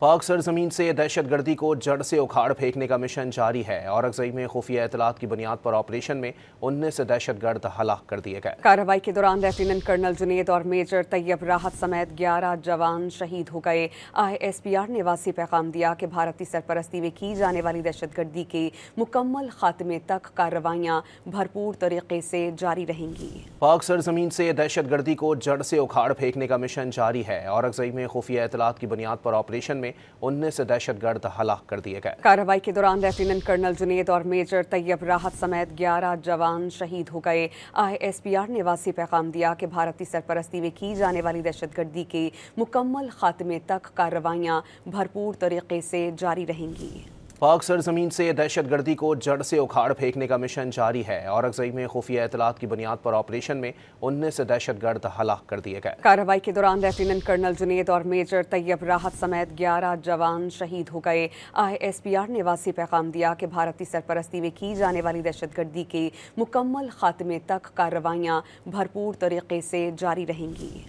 पाक सरजमीन से दहशत गर्दी को जड़ से उखाड़ फेंकने का मिशन जारी है। औरंगज़ेब में खुफिया इतलात की बुनियाद पर ऑपरेशन में 19 दहशत गर्द हलाक कर दिए गए। कार्रवाई के दौरान लेफ्टिनेंट कर्नल जुनेद और मेजर तैयब राहत समेत 11 जवान शहीद हो गए। ISPR ने वासी पैगाम दिया कि भारतीय सरपरस्ती में की जाने वाली दहशत गर्दी के मुकम्मल खात्मे तक कार्रवाइयाँ भरपूर तरीके से जारी रहेंगी। पाक सरजमीन से दहशत गर्दी को जड़ से उखाड़ फेंकने का मिशन जारी है। औरंगज़ेब में खुफिया इतलात की बुनियाद पर ऑपरेशन 19 दहशत गर्द हलाक कर दिए गए। कार्रवाई के दौरान लेफ्टिनेंट कर्नल जुनेद और मेजर तैयब राहत समेत 11 जवान शहीद हो गए। ISPR ने वासी पैगाम दिया कि भारतीय सरपरस्ती में की जाने वाली दहशत गर्दी के मुकम्मल खात्मे तक कार्रवाइयाँ भरपूर तरीके से जारी रहेंगी। पाक सरजमीन से दहशत गर्दी को जड़ से उखाड़ फेंकने का मिशन जारी है। औरंगज़ेब में खुफिया इतलात की बुनियाद पर ऑपरेशन में 19 दहशत गर्द हलाक कर दिए गए। कार्रवाई के दौरान लेफ्टिनेंट कर्नल जुनेद और मेजर तैयब राहत समेत 11 जवान शहीद हो गए। ISPR ने वासी पैगाम दिया कि भारतीय सरपरस्ती में की जाने वाली दहशत गर्दी के मुकम्मल खात्मे तक कार्रवाइयाँ भरपूर तरीके से जारी रहेंगी।